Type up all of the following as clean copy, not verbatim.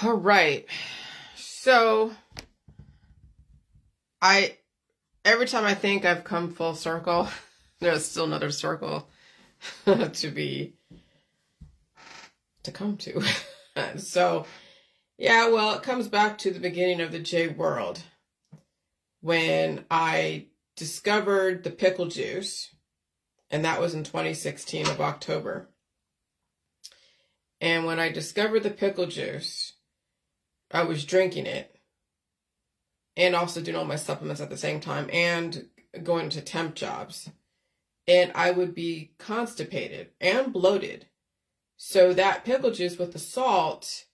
All right. So every time I think I've come full circle, there's still another circle to come to. So yeah, well, it comes back to the beginning of the J world when I discovered the pickle juice, and that was in 2016 of October. And when I discovered the pickle juice, I was drinking it and also doing all my supplements at the same time and going to temp jobs. And I would be constipated and bloated. So that pickle juice with the salt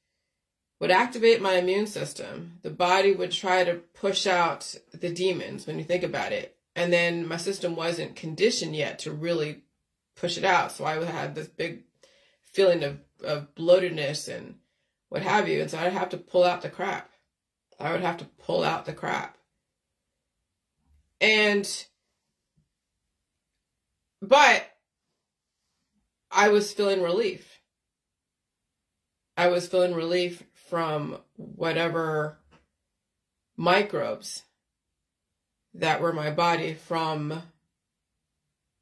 would activate my immune system. The body would try to push out the demons when you think about it. And then my system wasn't conditioned yet to really push it out. So I had this big feeling of bloatedness and what have you. And so I'd have to pull out the crap. I would have to pull out the crap. But I was feeling relief. I was feeling relief from whatever microbes that were in my body, from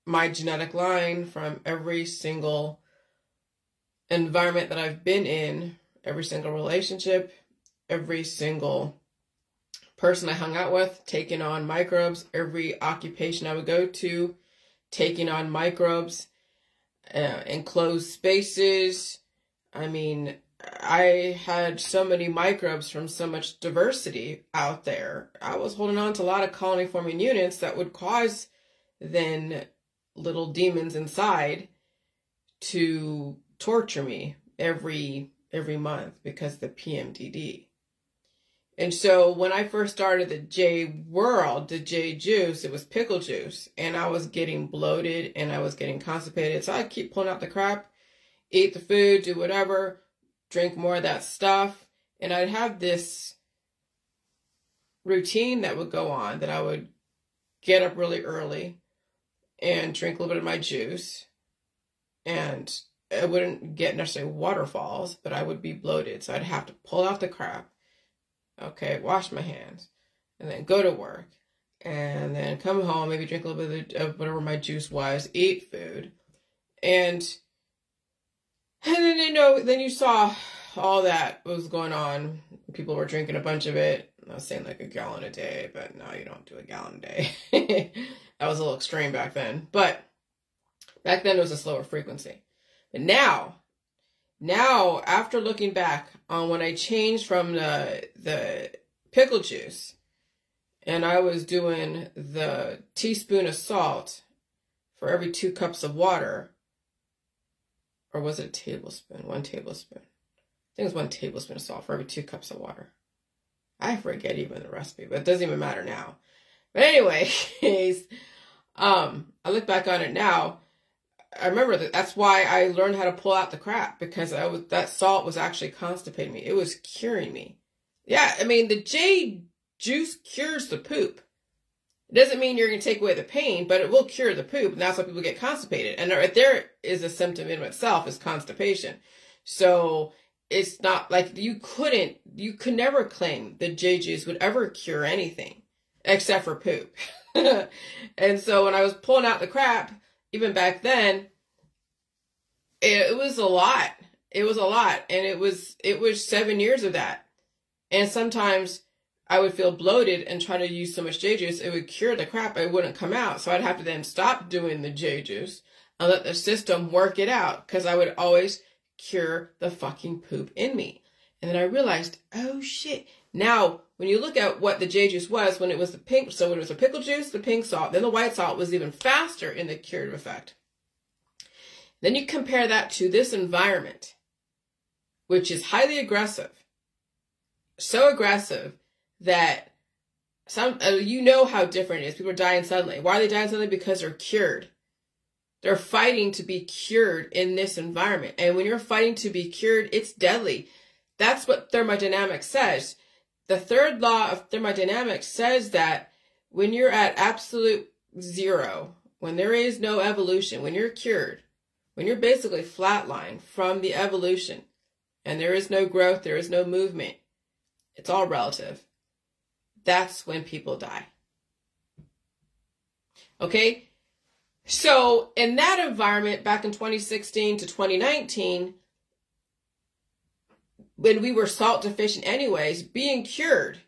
my genetic line, from every single environment that I've been in, every single relationship, every single person I hung out with, taking on microbes, every occupation I would go to, taking on microbes, enclosed spaces. I mean, I had so many microbes from so much diversity out there. I was holding on to a lot of colony forming units that would cause then little demons inside to torture me every month because of the PMDD. And so when I first started the J world, the J juice, it was pickle juice, and I was getting bloated and I was getting constipated. So I'd keep pulling out the crap, eat the food, do whatever, drink more of that stuff. And I'd have this routine that would go on, that I would get up really early and drink a little bit of my juice. And I wouldn't get necessarily waterfalls, but I would be bloated. So I'd have to pull out the crap. Okay, wash my hands, and then go to work, and then come home, maybe drink a little bit of whatever my juice was, eat food, and then, then you saw all that was going on. People were drinking a bunch of it. I was saying like a gallon a day, but no, you don't do a gallon a day. That was a little extreme back then, but back then it was a slower frequency. But now, after looking back on when I changed from the pickle juice, and I was doing the teaspoon of salt for every 2 cups of water, or was it a tablespoon? 1 tablespoon. I think it was 1 tablespoon of salt for every 2 cups of water. I forget even the recipe, but it doesn't even matter now. But anyways, I look back on it now. I remember that's why I learned how to pull out the crap, because that salt was actually constipating me. It was curing me. Yeah, I mean, the J juice cures the poop. It doesn't mean you're going to take away the pain, but it will cure the poop, and that's why people get constipated. And right there is a symptom in itself, is constipation. So it's not like you could never claim the J juice would ever cure anything except for poop. And so when I was pulling out the crap, even back then, it was a lot. It was a lot. And it was 7 years of that. And sometimes I would feel bloated and try to use so much J juice, it would cure the crap. It wouldn't come out. So I'd have to then stop doing the J juice and let the system work it out, because I would always cure the fucking poop in me. And then I realized, oh shit. Now, when you look at what the J juice was, when it was the pink, so when it was the pickle juice, the pink salt, then the white salt was even faster in the curative effect. Then you compare that to this environment, which is highly aggressive. So aggressive that you know how different it is. People are dying suddenly. Why are they dying suddenly? Because they're cured. They're fighting to be cured in this environment. And when you're fighting to be cured, it's deadly. That's what thermodynamics says. The third law of thermodynamics says that when you're at absolute zero, when there is no evolution, when you're cured, when you're basically flatlined from the evolution, and there is no growth, there is no movement, it's all relative, that's when people die. Okay? So in that environment, back in 2016 to 2019, when we were salt deficient anyways, being cured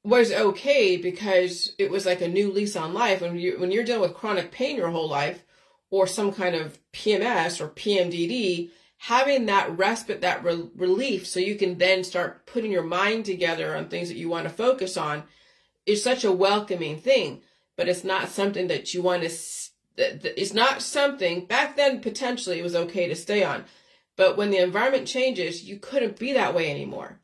was okay because it was like a new lease on life. When you're dealing with chronic pain your whole life, or some kind of PMS or PMDD, having that respite, that relief, so you can then start putting your mind together on things that you want to focus on, is such a welcoming thing. But it's not something that you want to, it's not something, back then potentially it was okay to stay on. But when the environment changes, you couldn't be that way anymore.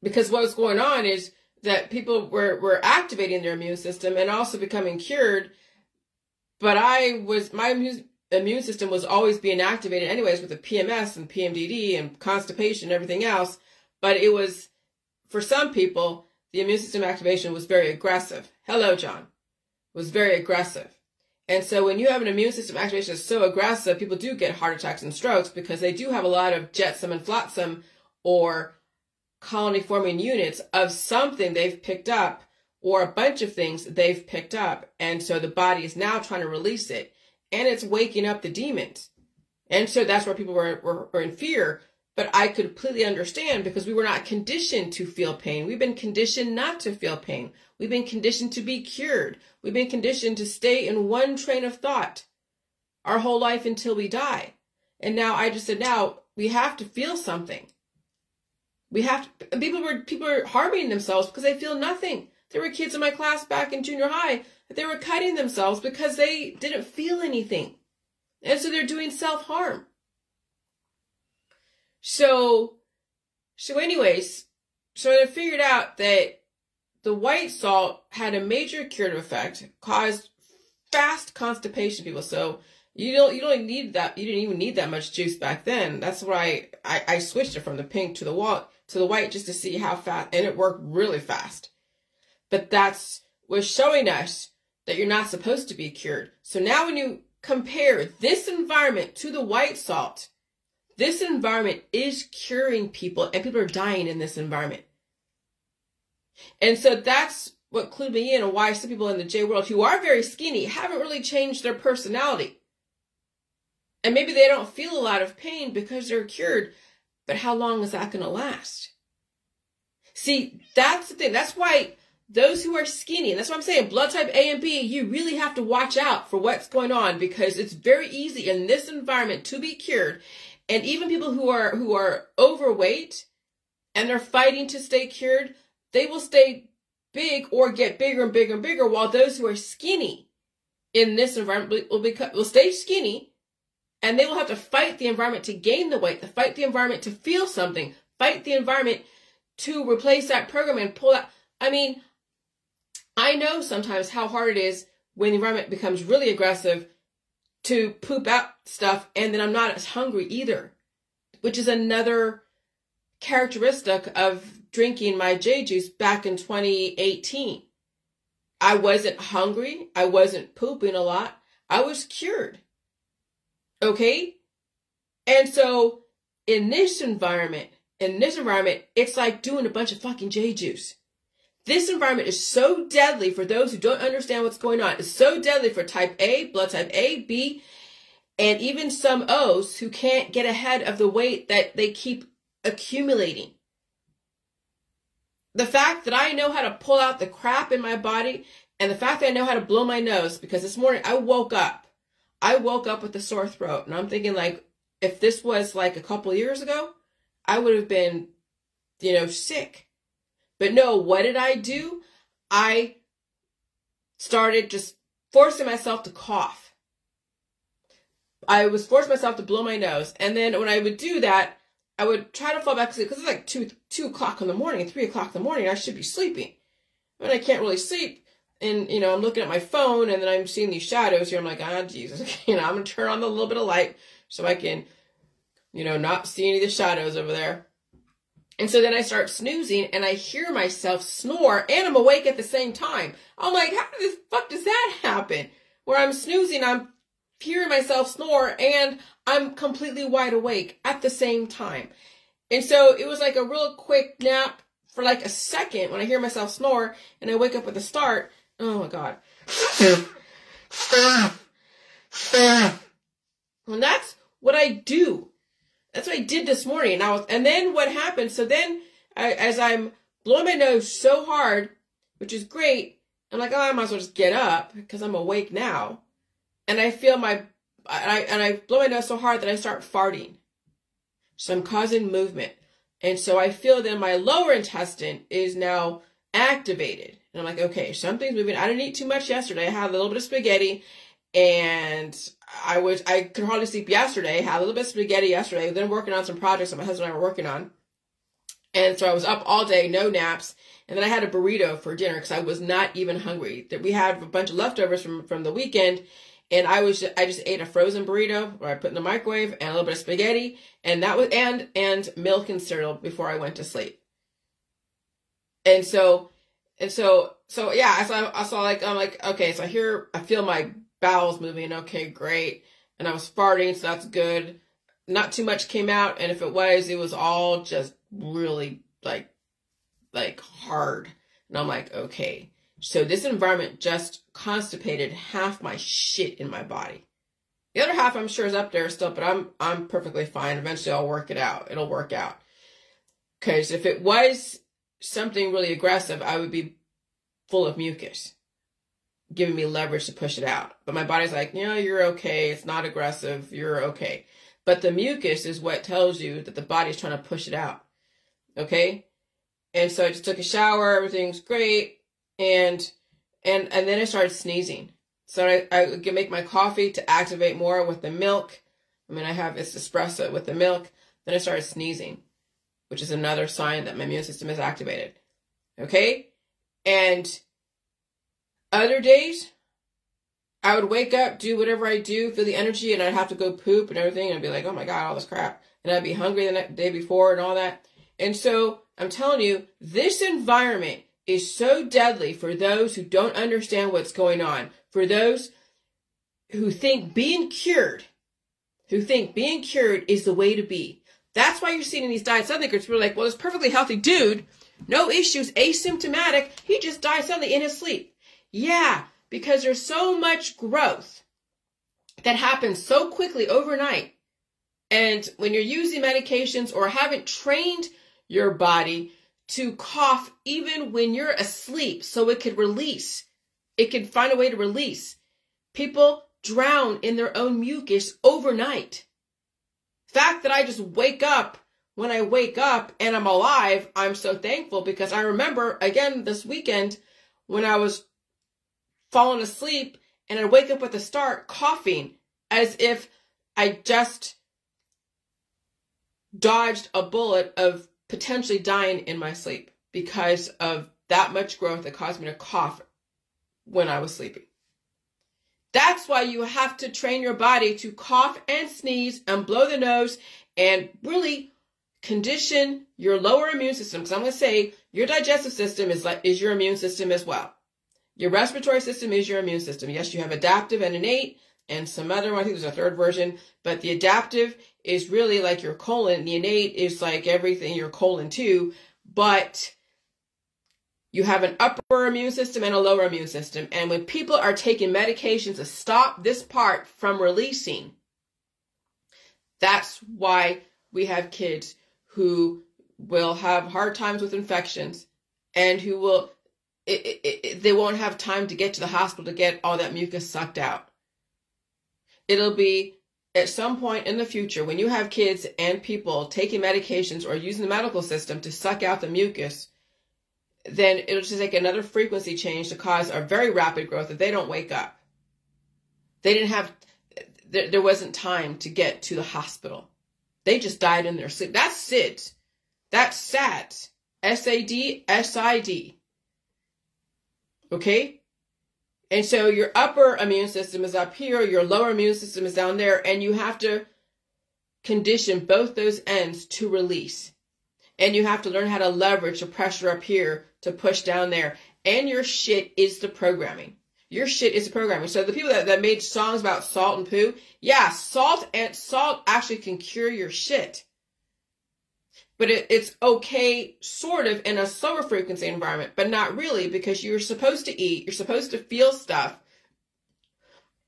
Because what's going on is that people were activating their immune system and also becoming cured. But my immune system was always being activated anyways with the PMS and PMDD and constipation and everything else. But it was, for some people, the immune system activation was very aggressive. Hello, John. It was very aggressive. And so when you have an immune system activation that's so aggressive, people do get heart attacks and strokes because they do have a lot of jetsam and flotsam or colony forming units of something they've picked up, or a bunch of things they've picked up. And so the body is now trying to release it, and it's waking up the demons. And so that's where people were in fear. But I completely understand, because we were not conditioned to feel pain. We've been conditioned not to feel pain. We've been conditioned to be cured. We've been conditioned to stay in one train of thought our whole life until we die. And now I just said, now we have to feel something. We have to, people are harming themselves because they feel nothing. There were kids in my class back in junior high that they were cutting themselves because they didn't feel anything. And so they're doing self-harm. So anyways, I figured out that the white salt had a major curative effect, caused fast constipation, people. So you don't even need that. You didn't even need that much juice back then. That's why I switched it from the pink to the white, just to see how fast, and it worked really fast. But that's was showing us that you're not supposed to be cured. So now when you compare this environment to the white salt, this environment is curing people, and people are dying in this environment. And so that's what clued me in, and why some people in the J world who are very skinny haven't really changed their personality. And maybe they don't feel a lot of pain because they're cured, but how long is that going to last? See, that's the thing. That's why those who are skinny, and that's what I'm saying, blood type A and B, you really have to watch out for what's going on, because it's very easy in this environment to be cured. And even people who are overweight and they're fighting to stay cured, they will stay big or get bigger and bigger and bigger, while those who are skinny in this environment will stay skinny, and they will have to fight the environment to gain the weight, to fight the environment to feel something, fight the environment to replace that program and pull out. I mean, I know sometimes how hard it is when the environment becomes really aggressive to poop out stuff, and then I'm not as hungry either, which is another characteristic of drinking my J juice back in 2018. I wasn't hungry. I wasn't pooping a lot. I was cured. Okay? And so in this environment, it's like doing a bunch of fucking J juice. This environment is so deadly for those who don't understand what's going on. It's so deadly for type A, blood type A, B, and even some O's who can't get ahead of the weight that they keep accumulating. The fact that I know how to pull out the crap in my body, and the fact that I know how to blow my nose, because this morning I woke up with a sore throat, and I'm thinking, like, if this was like a couple years ago, I would have been, sick. But no, what did I do? I started just forcing myself to cough. I was forcing myself to blow my nose. And then when I would do that, I would try to fall back, because it's like 2 o'clock in the morning, 3 o'clock in the morning, I should be sleeping. But I can't really sleep. And, I'm looking at my phone, and then I'm seeing these shadows here. I'm like, Jesus. I'm going to turn on the little bit of light so I can, not see any of the shadows over there. And so then I start snoozing, and I hear myself snore, and I'm awake at the same time. I'm like, how the fuck does that happen? Where I'm snoozing, I'm hearing myself snore and I'm completely wide awake at the same time. And so it was like a real quick nap for like a second when I hear myself snore and I wake up with a start. Oh my God. And that's what I do. That's what I did this morning. And then what happened? So then as I'm blowing my nose so hard, which is great, I'm like, oh, I might as well just get up because I'm awake now. And I feel I blow my nose so hard that I start farting. So I'm causing movement. And so I feel that my lower intestine is now activated. And I'm like, okay, something's moving. I didn't eat too much yesterday. I had a little bit of spaghetti and I could hardly sleep yesterday. I had a little bit of spaghetti yesterday. Then working on some projects that my husband and I were working on. And so I was up all day, no naps. And then I had a burrito for dinner because I was not even hungry. We had a bunch of leftovers from the weekend. And I just ate a frozen burrito where I put in the microwave and a little bit of spaghetti and that was, and milk and cereal before I went to sleep. And so yeah, I'm like, okay, so I feel my bowels moving. Okay, great. And I was farting, so that's good. Not too much came out. And if it was all just really like hard. And I'm like, okay. So this environment just constipated half my shit in my body. The other half I'm sure is up there still, but I'm perfectly fine. Eventually I'll work it out. It'll work out. Because if it was something really aggressive, I would be full of mucus, giving me leverage to push it out. But my body's like, yeah, you're okay. It's not aggressive. You're okay. But the mucus is what tells you that the body's trying to push it out. Okay? And so I just took a shower. Everything's great. And then I started sneezing. So I can make my coffee to activate more with the milk. I mean, it's espresso with the milk. Then I started sneezing, which is another sign that my immune system is activated. Okay? And other days, I would wake up, do whatever I do, feel the energy, and I'd have to go poop and everything. And I'd be like, oh my God, all this crap. And I'd be hungry the day before and all that. And so I'm telling you, this environment is so deadly for those who don't understand what's going on, for those who think being cured is the way to be. That's why you're seeing in these diet suddenly groups, we're like, well, this perfectly healthy dude, no issues, asymptomatic, he just died suddenly in his sleep. Yeah, because there's so much growth that happens so quickly overnight. And when you're using medications or haven't trained your body to cough even when you're asleep so it could release. It could find a way to release. People drown in their own mucus overnight. The fact that I just wake up, when I wake up and I'm alive, I'm so thankful because I remember, again, this weekend when I was falling asleep and I'd wake up with a start coughing as if I just dodged a bullet of potentially dying in my sleep because of that much growth that caused me to cough when I was sleeping. That's why you have to train your body to cough and sneeze and blow the nose and really condition your lower immune system. Because I'm going to say your digestive system is your immune system as well. Your respiratory system is your immune system. Yes, you have adaptive and innate and some other one. I think there's a third version, but the adaptive is really like your colon. The innate is like everything, your colon too, but you have an upper immune system and a lower immune system. And when people are taking medications to stop this part from releasing, that's why we have kids who will have hard times with infections and who will, they won't have time to get to the hospital to get all that mucus sucked out. It'll be at some point in the future when you have kids and people taking medications or using the medical system to suck out the mucus, then it'll just take another frequency change to cause a very rapid growth if they don't wake up. There wasn't time to get to the hospital. They just died in their sleep. That's SIDS. That's SADS. S-A-D, S-I-D. Okay? And so your upper immune system is up here, your lower immune system is down there, and you have to condition both those ends to release. And you have to learn how to leverage the pressure up here to push down there. And your shit is the programming. Your shit is programming. So the people that made songs about salt and poo, yeah, salt actually can cure your shit. But it's okay, sort of, in a slower frequency environment, but not really, because you're supposed to eat, you're supposed to feel stuff.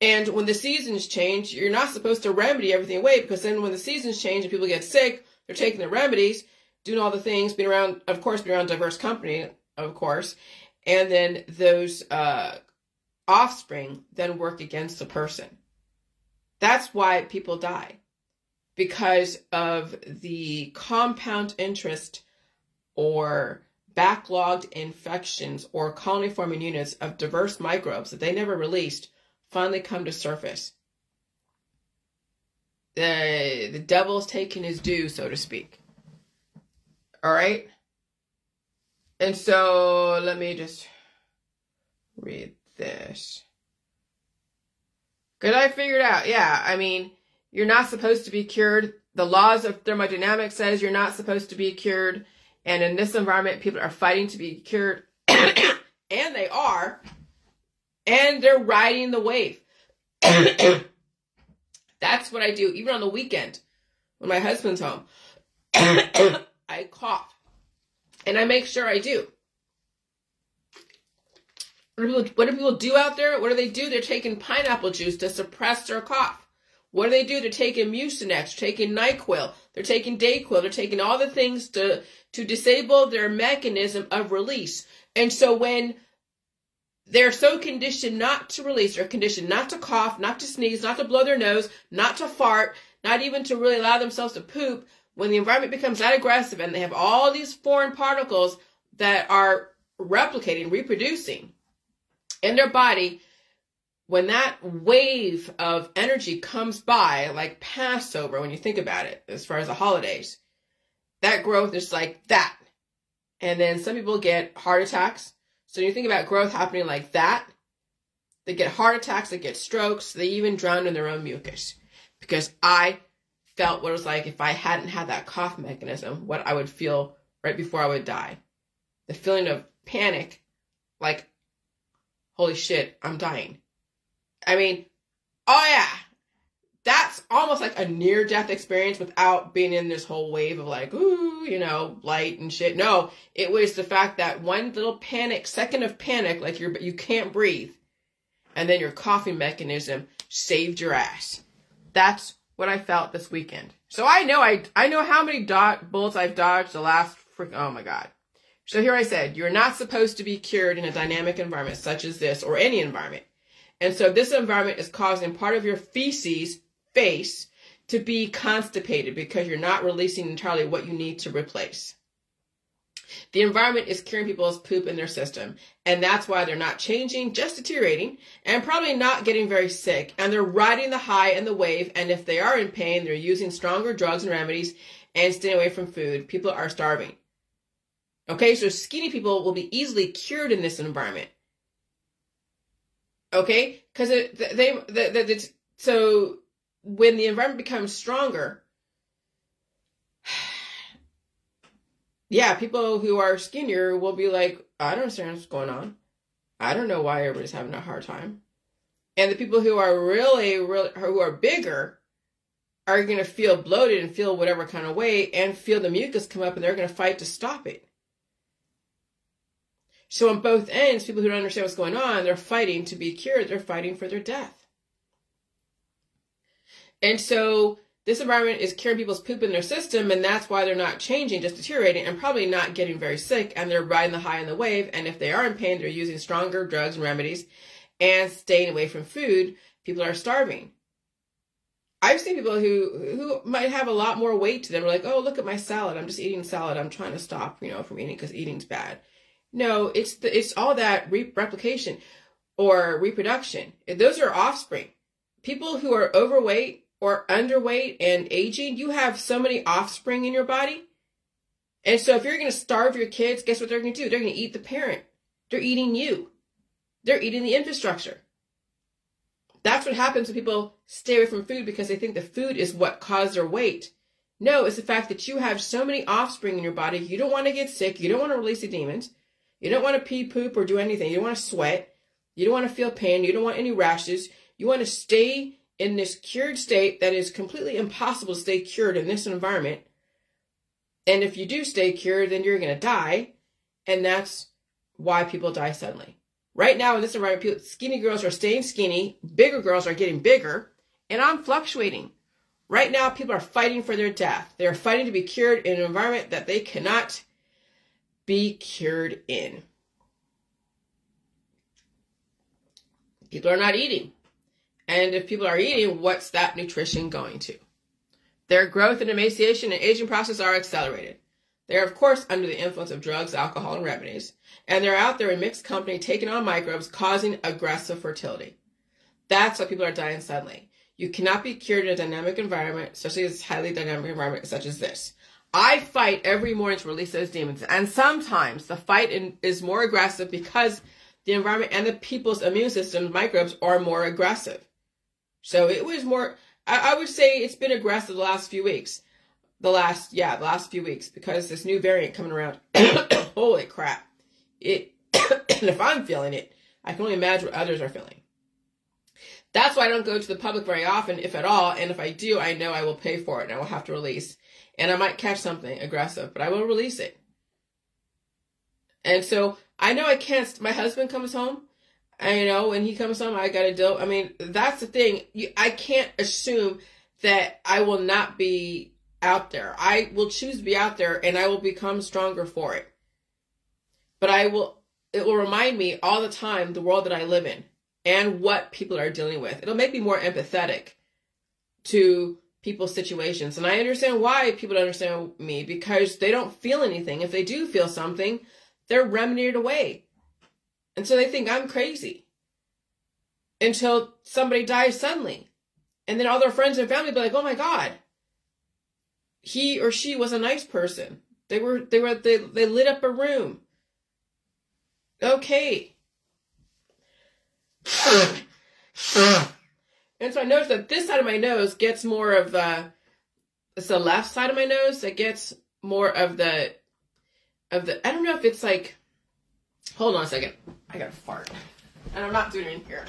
And when the seasons change, you're not supposed to remedy everything away, because then when the seasons change and people get sick, they're taking the remedies, doing all the things, being around diverse company, of course. And then those offspring then work against the person. That's why people die. Because of the compound interest or backlogged infections or colony-forming units of diverse microbes that they never released finally come to surface. The devil's taking his due, so to speak. All right? And so let me just read this. Because I figured out, yeah, I mean, you're not supposed to be cured. The laws of thermodynamics says you're not supposed to be cured. And in this environment, people are fighting to be cured. And they are. And they're riding the wave. That's what I do. Even on the weekend, when my husband's home, I cough. And I make sure I do. What do people do out there? What do they do? They're taking pineapple juice to suppress their cough. What do they do? They're taking Mucinex, they're taking NyQuil, they're taking Dayquil, they're taking all the things to disable their mechanism of release. And so when they're so conditioned not to release, they're conditioned not to cough, not to sneeze, not to blow their nose, not to fart, not even to really allow themselves to poop, when the environment becomes that aggressive and they have all these foreign particles that are replicating, reproducing in their body, when that wave of energy comes by, like Passover, when you think about it, as far as the holidays, that growth is like that. And then some people get heart attacks. So when you think about growth happening like that, they get heart attacks, they get strokes, they even drown in their own mucus. Because I felt what it was like if I hadn't had that cough mechanism, what I would feel right before I would die. The feeling of panic, like, holy shit, I'm dying. I mean, oh yeah, that's almost like a near-death experience without being in this whole wave of like, ooh, you know, light and shit. No, it was the fact that one little second of panic, like you can't breathe, and then your coughing mechanism saved your ass. That's what I felt this weekend. So I know how many bullets I've dodged the last oh my God. So here I said, you're not supposed to be cured in a dynamic environment such as this or any environment. And so this environment is causing part of your feces, face, to be constipated because you're not releasing entirely what you need to replace. The environment is curing people's poop in their system. And that's why they're not changing, just deteriorating, and probably not getting very sick. And they're riding the high and the wave. And if they are in pain, they're using stronger drugs and remedies and staying away from food. People are starving. Okay, so skinny people will be easily cured in this environment. Okay, because so when the environment becomes stronger, yeah, people who are skinnier will be like, I don't understand what's going on. I don't know why everybody's having a hard time. And the people who are who are bigger are going to feel bloated and feel whatever kind of way and feel the mucus come up, and they're going to fight to stop it. So on both ends, people who don't understand what's going on, they're fighting to be cured. They're fighting for their death. And so this environment is curing people's poop in their system, and that's why they're not changing, just deteriorating, and probably not getting very sick, and they're riding the high and the wave. And if they are in pain, they're using stronger drugs and remedies and staying away from food. People are starving. I've seen people who might have a lot more weight to them. They're like, oh, look at my salad. I'm just eating salad. I'm trying to stop, from eating because eating's bad. No, it's all that replication or reproduction. Those are offspring. People who are overweight or underweight and aging, you have so many offspring in your body. And so if you're going to starve your kids, guess what they're going to do? They're going to eat the parent. They're eating you. They're eating the infrastructure. That's what happens when people stay away from food because they think the food is what caused their weight. No, it's the fact that you have so many offspring in your body. You don't want to get sick. You don't want to release the demons. You don't want to pee, poop, or do anything. You don't want to sweat. You don't want to feel pain. You don't want any rashes. You want to stay in this cured state that is completely impossible to stay cured in this environment. And if you do stay cured, then you're going to die. And that's why people die suddenly. Right now in this environment, skinny girls are staying skinny. Bigger girls are getting bigger. And I'm fluctuating. Right now, people are fighting for their death. They're fighting to be cured in an environment that they cannot be cured in. People are not eating. And if people are eating, what's that nutrition going to? Their growth and emaciation and aging process are accelerated. They're, of course, under the influence of drugs, alcohol, and remedies. And they're out there in mixed company taking on microbes, causing aggressive fertility. That's why people are dying suddenly. You cannot be cured in a dynamic environment, especially this highly dynamic environment such as this. I fight every morning to release those demons. And sometimes the fight is more aggressive because the environment and the people's immune system, microbes, are more aggressive. So it was more, I would say it's been aggressive the last few weeks. The last few weeks, because this new variant coming around. Holy crap. And if I'm feeling it, I can only imagine what others are feeling. That's why I don't go to the public very often, if at all. And if I do, I know I will pay for it and I will have to release. And I might catch something aggressive, but I will release it. And so I know I can't, my husband comes home. And, when he comes home, I got to deal. I mean, that's the thing. I can't assume that I will not be out there. I will choose to be out there and I will become stronger for it. But it will remind me all the time the world that I live in and what people are dealing with. It'll make me more empathetic to people's situations. And I understand why people don't understand me, because they don't feel anything. If they do feel something, they're remedied away. And so they think I'm crazy until somebody dies suddenly. And then all their friends and family be like, oh my God, he or she was a nice person. They lit up a room. Okay. And so I noticed that this side of my nose gets more of it's the left side of my nose that gets more of the, I don't know if it's like, hold on a second. I gotta fart. And I'm not doing it in here.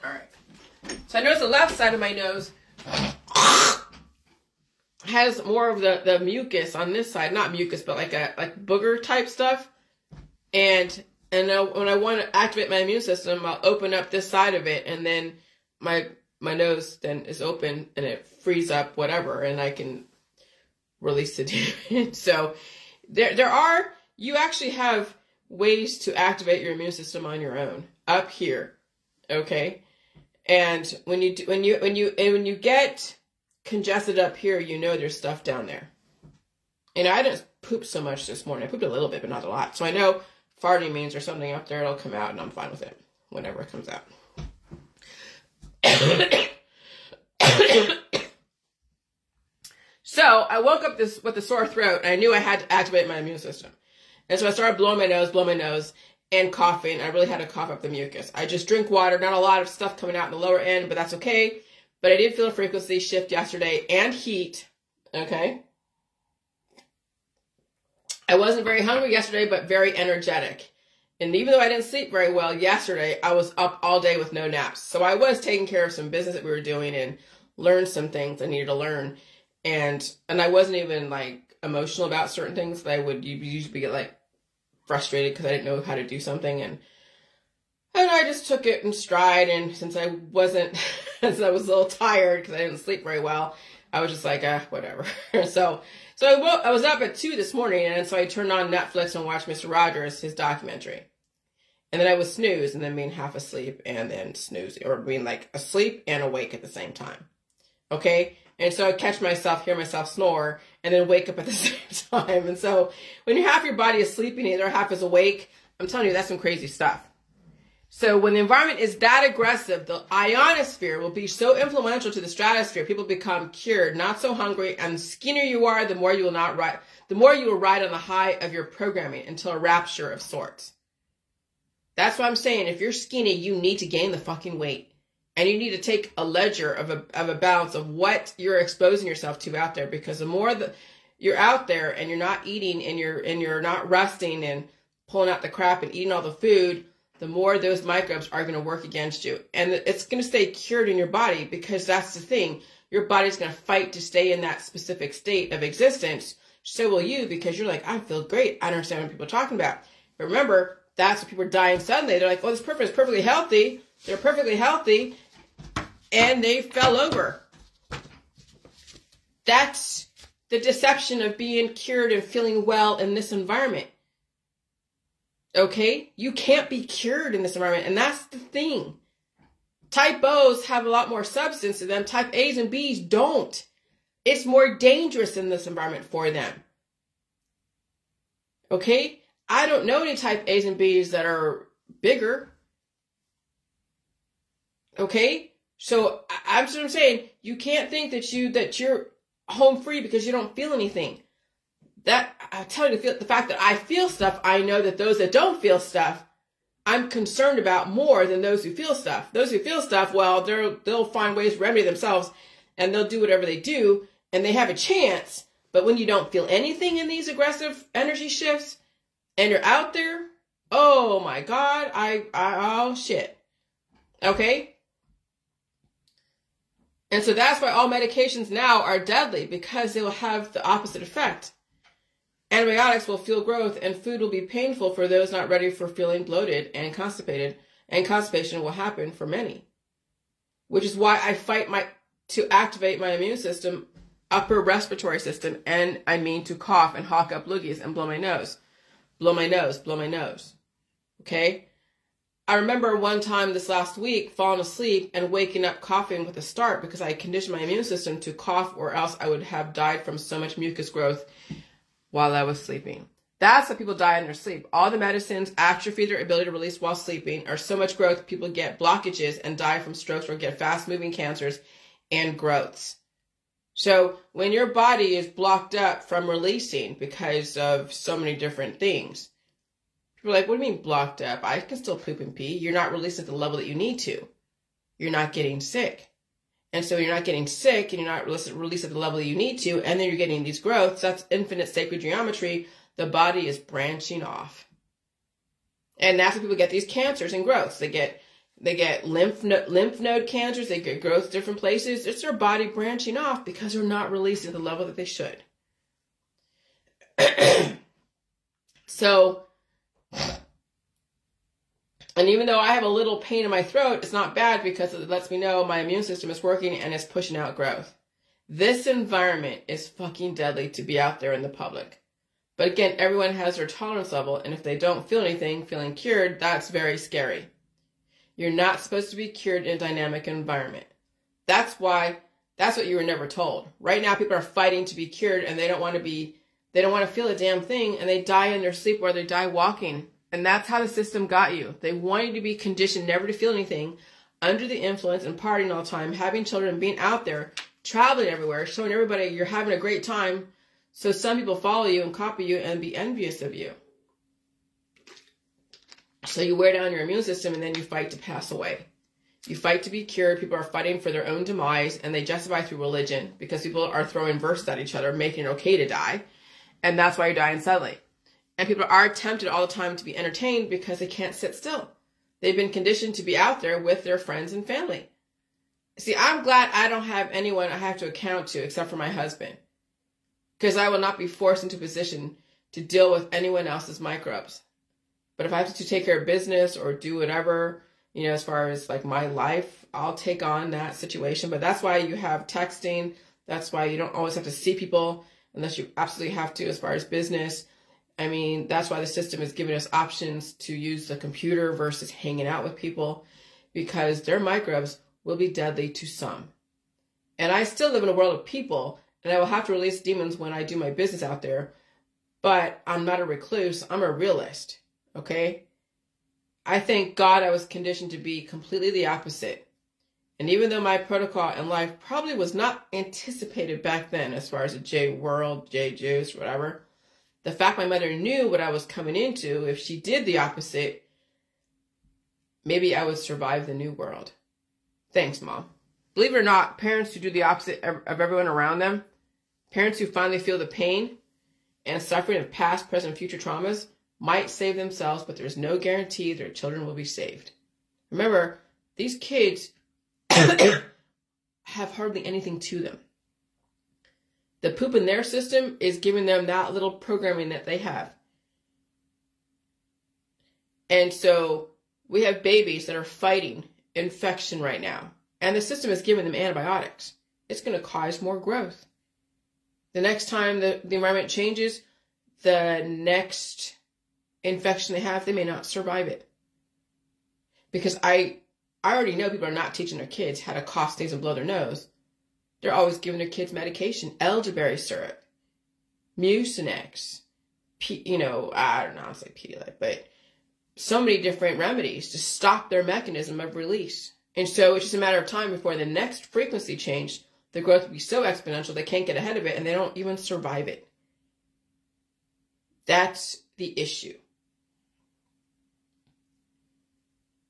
Alright. So I notice the left side of my nose has more of the mucus on this side. Not mucus, but like booger type stuff. And when I want to activate my immune system, I'll open up this side of it, and then my nose then is open and it frees up whatever, and I can release the demon. So you actually have ways to activate your immune system on your own up here. Okay. And when you get congested up here, there's stuff down there. And I didn't poop so much this morning. I pooped a little bit, but not a lot. So I know farting means there's something up there. It'll come out, and I'm fine with it whenever it comes out. So I woke up with a sore throat, and I knew I had to activate my immune system. And so I started blowing my nose, and coughing. I really had to cough up the mucus. I just drink water, not a lot of stuff coming out in the lower end, but that's okay. But I did feel a frequency shift yesterday and heat. Okay. I wasn't very hungry yesterday, but very energetic. And even though I didn't sleep very well yesterday, I was up all day with no naps. So I was taking care of some business that we were doing and learned some things I needed to learn. And I wasn't even like emotional about certain things that I would usually get like frustrated because I didn't know how to do something. And I just took it in stride. And since I was a little tired because I didn't sleep very well, I was just like, whatever. So I was up at 2 this morning, and so I turned on Netflix and watched Mr. Rogers, his documentary. And then I would snooze, and then being half asleep, and then snooze, or being like asleep and awake at the same time. Okay? And so I hear myself snore, and then wake up at the same time. And so when half your body is sleeping, the other half is awake, I'm telling you, that's some crazy stuff. So when the environment is that aggressive, the ionosphere will be so influential to the stratosphere, people become cured, not so hungry, and the skinnier you are, the more you will ride on the high of your programming until a rapture of sorts. That's what I'm saying. If you're skinny, you need to gain the fucking weight. And you need to take a ledger of a balance of what you're exposing yourself to out there, because the more you're out there and you're not eating and you're not resting and pulling out the crap and eating all the food, the more those microbes are going to work against you. And it's going to stay cured in your body, because that's the thing. Your body's going to fight to stay in that specific state of existence. So will you, because you're like, I feel great. I don't understand what people are talking about. But remember, that's what people are dying suddenly. They're like, oh, this person is perfectly healthy. They're perfectly healthy. And they fell over. That's the deception of being cured and feeling well in this environment. Okay? You can't be cured in this environment. And that's the thing. Type O's have a lot more substance to them. Type A's and B's don't. It's more dangerous in this environment for them. Okay? I don't know any type A's and B's that are bigger. Okay? So I'm saying, you can't think that you're home free because you don't feel anything. That, I tell you, the fact that I feel stuff, I know that those that don't feel stuff, I'm concerned about more than those who feel stuff. Those who feel stuff, well, they'll find ways to remedy themselves, and they'll do whatever they do, and they have a chance. But when you don't feel anything in these aggressive energy shifts, and you're out there, oh my God, oh shit. Okay? And so that's why all medications now are deadly, because they will have the opposite effect. Antibiotics will fuel growth, and food will be painful for those not ready for feeling bloated and constipated, and constipation will happen for many. Which is why I fight to activate my immune system, upper respiratory system, and I mean to cough and hawk up loogies and blow my nose. Blow my nose, blow my nose. Okay? I remember one time this last week falling asleep and waking up coughing with a start, because I conditioned my immune system to cough, or else I would have died from so much mucus growth while I was sleeping. That's how people die in their sleep. All the medicines atrophy their ability to release while sleeping, or so much growth, people get blockages and die from strokes or get fast-moving cancers and growths. So when your body is blocked up from releasing because of so many different things, people are like, what do you mean blocked up? I can still poop and pee. You're not releasing at the level that you need to. You're not getting sick. And so you're not getting sick, and you're not released at the level you need to, and then you're getting these growths. That's infinite sacred geometry. The body is branching off. And that's why people get these cancers and growths. They get lymph node cancers. They get growth different places. It's their body branching off because they're not released at the level that they should. So, and even though I have a little pain in my throat, it's not bad, because it lets me know my immune system is working and it's pushing out growth. This environment is fucking deadly to be out there in the public. But again, everyone has their tolerance level, and if they don't feel anything, feeling cured, that's very scary. You're not supposed to be cured in a dynamic environment. That's what you were never told. Right now, people are fighting to be cured, and they don't want to feel a damn thing, and they die in their sleep, or they die walking. And that's how the system got you. They want you to be conditioned never to feel anything, under the influence and partying all the time, having children, being out there, traveling everywhere, showing everybody you're having a great time. So some people follow you and copy you and be envious of you. So you wear down your immune system, and then you fight to pass away. You fight to be cured. People are fighting for their own demise, and they justify through religion, because people are throwing verses at each other, making it okay to die. And that's why you're dying suddenly. And people are tempted all the time to be entertained, because they can't sit still. They've been conditioned to be out there with their friends and family. See, I'm glad I don't have anyone I have to account to except for my husband, because I will not be forced into a position to deal with anyone else's microbes. But if I have to take care of business or do whatever, as far as like my life, I'll take on that situation. But that's why you have texting. That's why you don't always have to see people unless you absolutely have to, as far as business. I mean, that's why the system is giving us options to use the computer versus hanging out with people, because their microbes will be deadly to some. And I still live in a world of people, and I will have to release demons when I do my business out there. But I'm not a recluse. I'm a realist. Okay? I thank God I was conditioned to be completely the opposite. And even though my protocol in life probably was not anticipated back then, as far as the J world, J juice, whatever, the fact my mother knew what I was coming into, if she did the opposite, maybe I would survive the new world. Thanks, Mom. Believe it or not, parents who do the opposite of everyone around them, Parents who finally feel the pain and suffering of past, present, and future traumas might save themselves, but there's no guarantee their children will be saved. Remember, these kids have hardly anything to them. The poop in their system is giving them that little programming that they have. And so we have babies that are fighting infection right now. And the system is giving them antibiotics. It's going to cause more growth. The next time the environment changes, the next infection they have, they may not survive it. Because I already know people are not teaching their kids how to cough, sneeze, and blow their nose. They're always giving their kids medication, elderberry syrup, Mucinex, I don't know, I'll say Pedialyte, but so many different remedies to stop their mechanism of release. And so it's just a matter of time before the next frequency change, the growth will be so exponential they can't get ahead of it and they don't even survive it. That's the issue.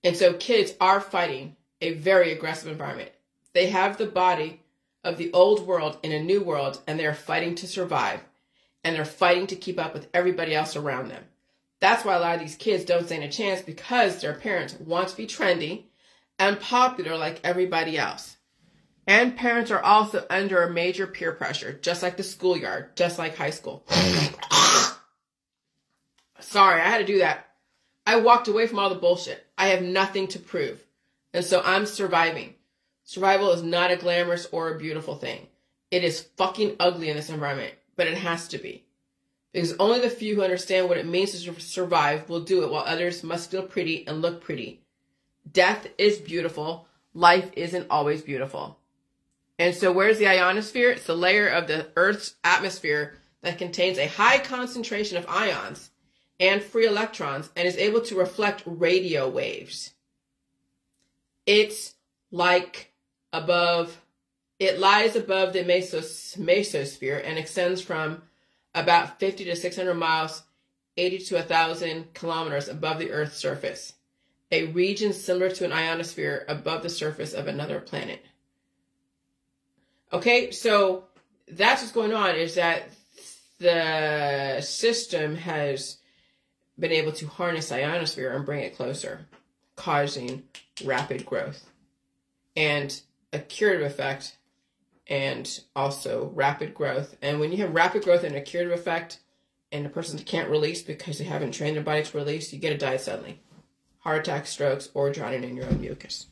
And so kids are fighting a very aggressive environment. They have the body of the old world in a new world, and they're fighting to survive. And they're fighting to keep up with everybody else around them. That's why a lot of these kids don't stand a chance, because their parents want to be trendy and popular like everybody else. And parents are also under a major peer pressure, just like the schoolyard, just like high school. Sorry, I had to do that. I walked away from all the bullshit. I have nothing to prove. And so I'm surviving. Survival is not a glamorous or a beautiful thing. It is fucking ugly in this environment, but it has to be. Because only the few who understand what it means to survive will do it, while others must feel pretty and look pretty. Death is beautiful. Life isn't always beautiful. And so where's the ionosphere? It's the layer of the Earth's atmosphere that contains a high concentration of ions and free electrons and is able to reflect radio waves. It's like it lies above the mesosphere and extends from about 50 to 600 miles, 80 to 1,000 kilometers above the Earth's surface. A region similar to an ionosphere above the surface of another planet. Okay, so that's what's going on, is that the system has been able to harness the ionosphere and bring it closer, causing rapid growth and a curative effect, and also rapid growth. And when you have rapid growth and a curative effect, and the person can't release because they haven't trained their body to release, you get to die suddenly. Heart attack, strokes, or drowning in your own mucus.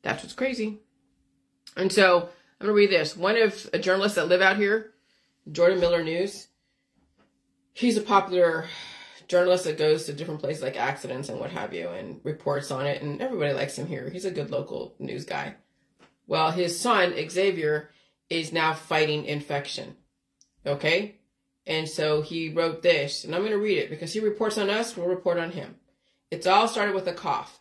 That's what's crazy. And so I'm going to read this. One of the journalists that live out here, Jordan Miller News, he's a popular journalist that goes to different places like accidents and what have you and reports on it, and everybody likes him here. He's a good local news guy. Well, his son, Xavier, is now fighting infection. Okay? And so he wrote this, and I'm going to read it because he reports on us, we'll report on him. It's all started with a cough.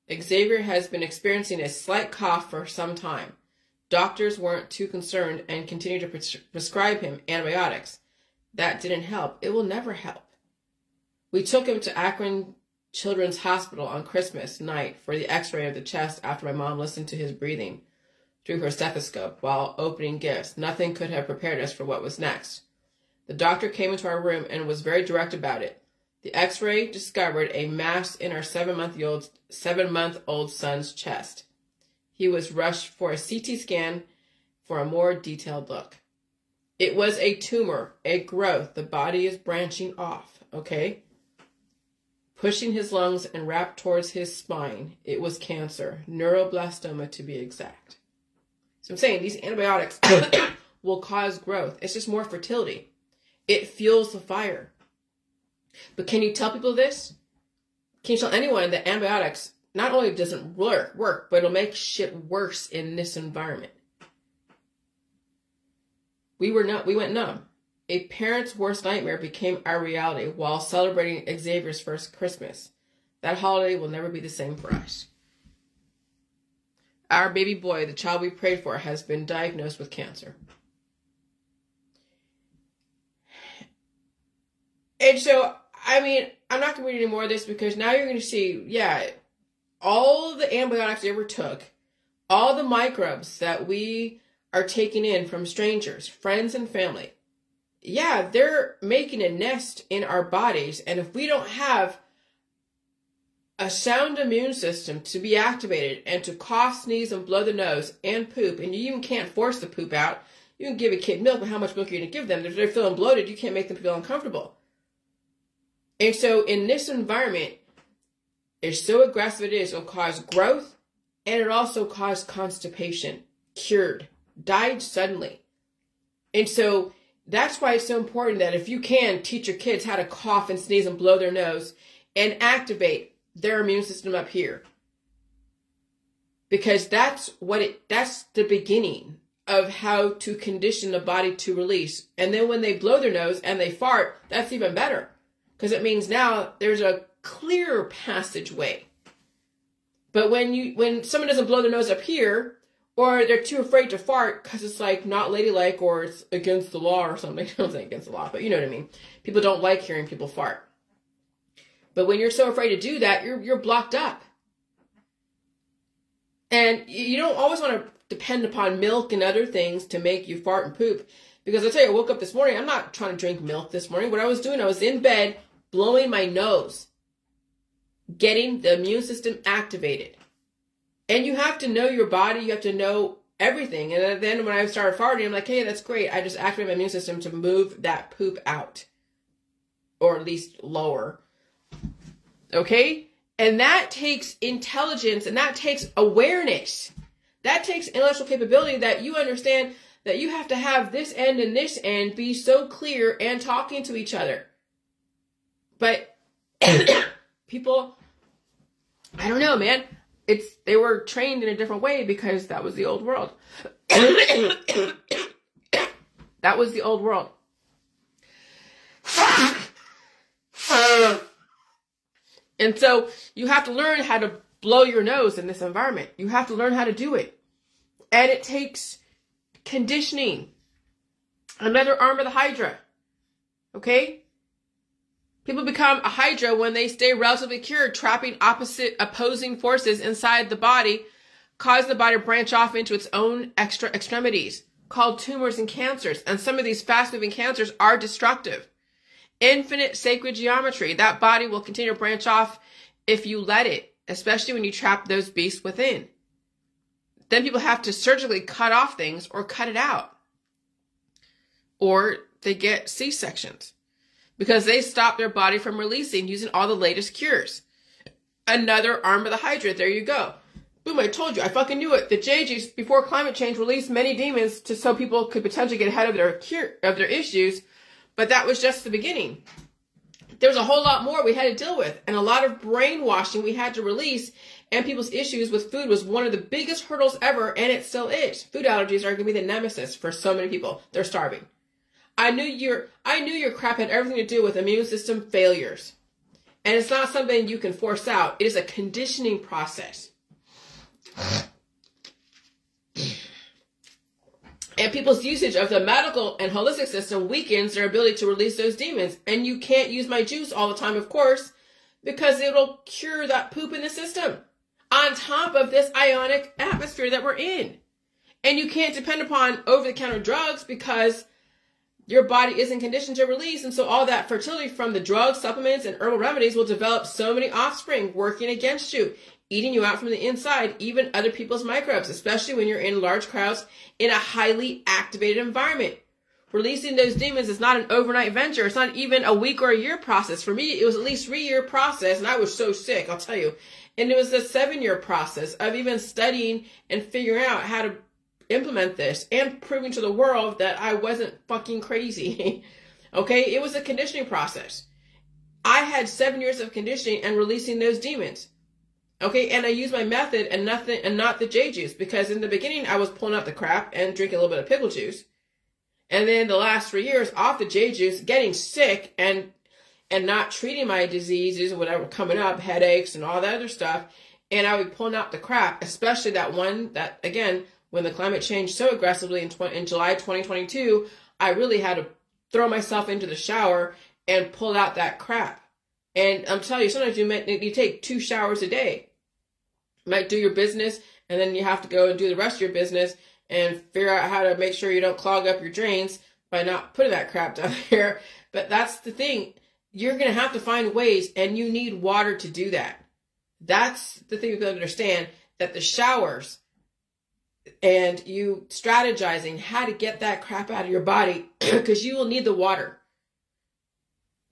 Xavier has been experiencing a slight cough for some time. Doctors weren't too concerned and continued to prescribe him antibiotics. That didn't help. It will never help. We took him to Akron Children's Hospital on Christmas night for the x-ray of the chest after my mom listened to his breathing through her stethoscope while opening gifts. Nothing could have prepared us for what was next. The doctor came into our room and was very direct about it. The x-ray discovered a mass in our 7-month-old son's chest. He was rushed for a CT scan for a more detailed look. It was a tumor, a growth. The body is branching off, okay? Pushing his lungs and wrapped towards his spine. It was cancer, neuroblastoma to be exact. So I'm saying these antibiotics will cause growth. It's just more fertility. It fuels the fire. But can you tell people this? Can you tell anyone that antibiotics not only doesn't work, but it'll make shit worse in this environment? We went numb. A parent's worst nightmare became our reality while celebrating Xavier's first Christmas. That holiday will never be the same for us. Our baby boy, the child we prayed for, has been diagnosed with cancer. And so, I mean, I'm not going to read any more of this because now you're going to see, yeah, all the antibiotics we ever took, all the microbes that we are taken in from strangers, friends, and family. Yeah, they're making a nest in our bodies. And if we don't have a sound immune system to be activated and to cough, sneeze, and blow the nose and poop, and you even can't force the poop out. You can give a kid milk, but how much milk are you going to give them? If they're feeling bloated, you can't make them feel uncomfortable. And so in this environment, it's so aggressive it is, it'll cause growth, and it also cause constipation, cured, died suddenly. And so that's why it's so important that if you can, teach your kids how to cough and sneeze and blow their nose and activate their immune system up here. Because that's the beginning of how to condition the body to release. And then when they blow their nose and they fart, that's even better. Because it means now there's a clear passageway. But when someone doesn't blow their nose up here, or they're too afraid to fart because it's like not ladylike or it's against the law or something. I don't think against the law, but you know what I mean. People don't like hearing people fart. But when you're so afraid to do that, you're blocked up. And you don't always want to depend upon milk and other things to make you fart and poop. Because I'll tell you, I woke up this morning, I'm not trying to drink milk this morning. What I was doing, I was in bed, blowing my nose, getting the immune system activated. And you have to know your body, you have to know everything. And then when I started farting, I'm like, hey, that's great. I just activated my immune system to move that poop out. Or at least lower. Okay? And that takes intelligence and that takes awareness. That takes intellectual capability that you understand that you have to have this end and this end be so clear and talking to each other. But people, I don't know, man. They were trained in a different way because that was the old world. That was the old world. And so you have to learn how to blow your nose in this environment. You have to learn how to do it. And it takes conditioning. Another arm of the Hydra. Okay? People become a Hydra when they stay relatively cured, trapping opposing forces inside the body, cause the body to branch off into its own extra extremities, called tumors and cancers. And some of these fast-moving cancers are destructive. Infinite sacred geometry. That body will continue to branch off if you let it, especially when you trap those beasts within. Then people have to surgically cut off things or cut it out. Or they get C-sections because they stop their body from releasing using all the latest cures. Another arm of the Hydra. There you go. Boom, I told you. I fucking knew it. The JGs, before climate change, released many demons so people could potentially get ahead of their issues. But that was just the beginning. There was a whole lot more we had to deal with. And a lot of brainwashing we had to release. And people's issues with food was one of the biggest hurdles ever. And it still is. Food allergies are going to be the nemesis for so many people. They're starving. I knew your crap had everything to do with immune system failures. And it's not something you can force out. It is a conditioning process. And people's usage of the medical and holistic system weakens their ability to release those demons. And you can't use my juice all the time, of course, because it'll cure that poop in the system. On top of this ionic atmosphere that we're in. And you can't depend upon over-the-counter drugs because your body isn't conditioned to release. And so all that fertility from the drugs, supplements, and herbal remedies will develop so many offspring working against you, eating you out from the inside, even other people's microbes, especially when you're in large crowds in a highly activated environment. Releasing those demons is not an overnight venture. It's not even a week or a year process. For me, it was at least 3-year process, and I was so sick, I'll tell you. And it was a 7-year process of even studying and figuring out how to implement this and proving to the world that I wasn't fucking crazy. Okay? It was a conditioning process. I had 7 years of conditioning and releasing those demons. Okay, and I used my method and not the J juice, because in the beginning I was pulling out the crap and drinking a little bit of pickle juice. And then the last 3 years off the J juice, getting sick and not treating my diseases or whatever coming up, headaches and all that other stuff. And I would be pulling out the crap, especially that one that, again, when the climate changed so aggressively in July 2022, I really had to throw myself into the shower and pull out that crap. And I'm telling you, sometimes you take 2 showers a day. You might do your business, and then you have to go and do the rest of your business, and figure out how to make sure you don't clog up your drains by not putting that crap down here. But that's the thing. You're going to have to find ways, and you need water to do that. That's the thing to understand, that the showers and you strategizing how to get that crap out of your body, because you will need the water.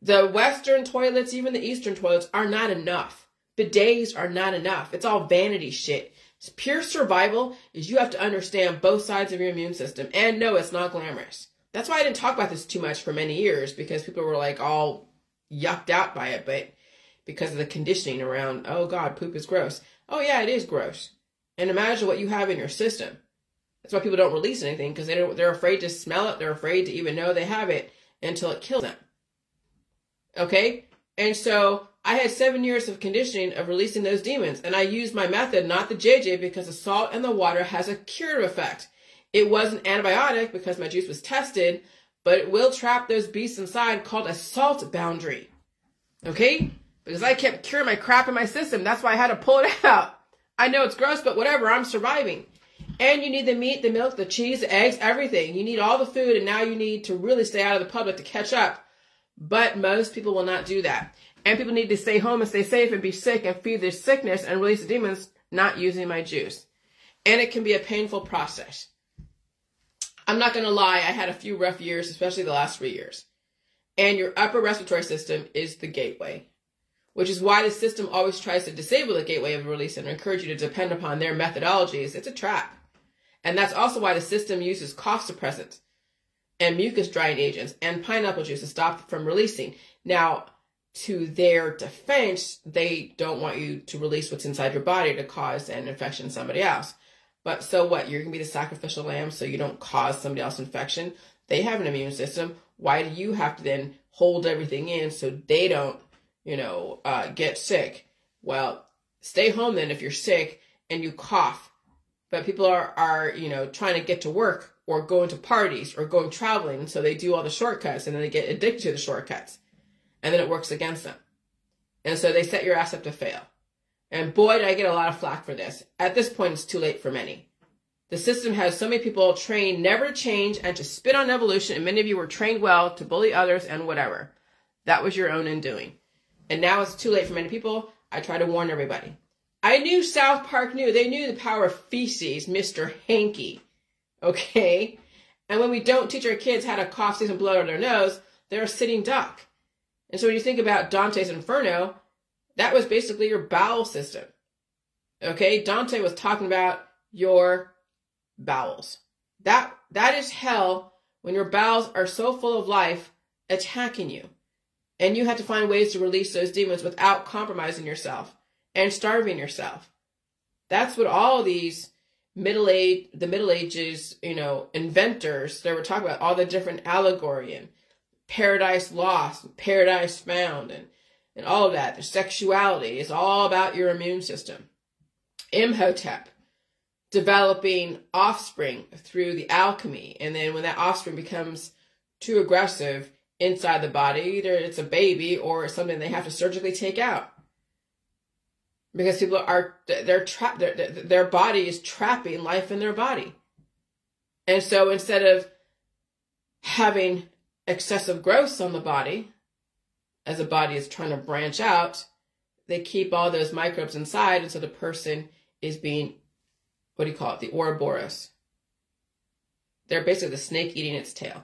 The Western toilets, even the Eastern toilets, are not enough. Bidets are not enough. It's all vanity shit. Pure survival is you have to understand both sides of your immune system. And no, it's not glamorous. That's why I didn't talk about this too much for many years, because people were like all yucked out by it, but because of the conditioning around, oh God, poop is gross. Oh yeah, it is gross. And imagine what you have in your system. That's why people don't release anything, because they're afraid to smell it. They're afraid to even know they have it until it kills them. Okay? And so I had 7 years of conditioning of releasing those demons. And I used my method, not the JJ, because the salt and the water has a curative effect. It was an antibiotic because my juice was tested, but it will trap those beasts inside, called a salt boundary. Okay? Because I kept curing my crap in my system. That's why I had to pull it out. I know it's gross, but whatever, I'm surviving. And you need the meat, the milk, the cheese, the eggs, everything. You need all the food, and now you need to really stay out of the public to catch up. But most people will not do that. And people need to stay home and stay safe and be sick and feed their sickness and release the demons, not using my juice. And it can be a painful process. I'm not going to lie, I had a few rough years, especially the last 3 years. And your upper respiratory system is the gateway, which is why the system always tries to disable the gateway of release and encourage you to depend upon their methodologies. It's a trap. And that's also why the system uses cough suppressants and mucus drying agents and pineapple juice to stop from releasing. Now, to their defense, they don't want you to release what's inside your body to cause an infection to somebody else. But so what? You're going to be the sacrificial lamb so you don't cause somebody else infection. They have an immune system. Why do you have to then hold everything in so they don't, get sick? Well, stay home then if you're sick and you cough. But people are trying to get to work or going to parties or going traveling. So they do all the shortcuts and then they get addicted to the shortcuts. And then it works against them. And so they set your ass up to fail. And boy, did I get a lot of flack for this. At this point, it's too late for many. The system has so many people trained never to change and to spit on evolution. And many of you were trained well to bully others and whatever. That was your own undoing. And now it's too late for many people. I try to warn everybody. I knew South Park knew. They knew the power of feces, Mr. Hanky. Okay? And when we don't teach our kids how to cough, sneeze, and blow out their nose, they're a sitting duck. And so when you think about Dante's Inferno, that was basically your bowel system. Okay? Dante was talking about your bowels. That is hell when your bowels are so full of life attacking you. And you have to find ways to release those demons without compromising yourself and starving yourself. That's what all these the Middle Ages, inventors, they were talking about all the different allegory and paradise lost, paradise found, and all of that. The sexuality is all about your immune system. Imhotep, developing offspring through the alchemy. And then when that offspring becomes too aggressive inside the body, either it's a baby or it's something they have to surgically take out. Because people they're trapped, their body is trapping life in their body. And so instead of having excessive growth on the body, as the body is trying to branch out, they keep all those microbes inside, and so the person is being, the Ouroboros. They're basically the snake eating its tail.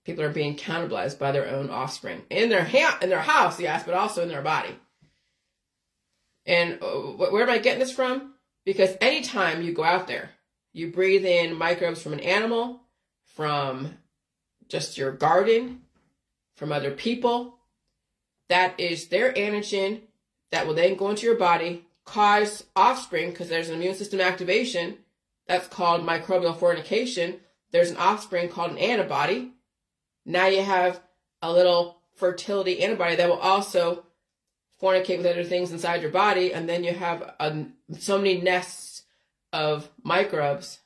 People are being cannibalized by their own offspring. In their house, yes, but also in their body. And where am I getting this from? Because anytime you go out there, you breathe in microbes from an animal, from just your garden, from other people, that is their antigen that will then go into your body, cause offspring, because there's an immune system activation. That's called microbial fornication. There's an offspring called an antibody. Now you have a little fertility antibody that will also fornicate with other things inside your body, and then you have so many nests of microbes.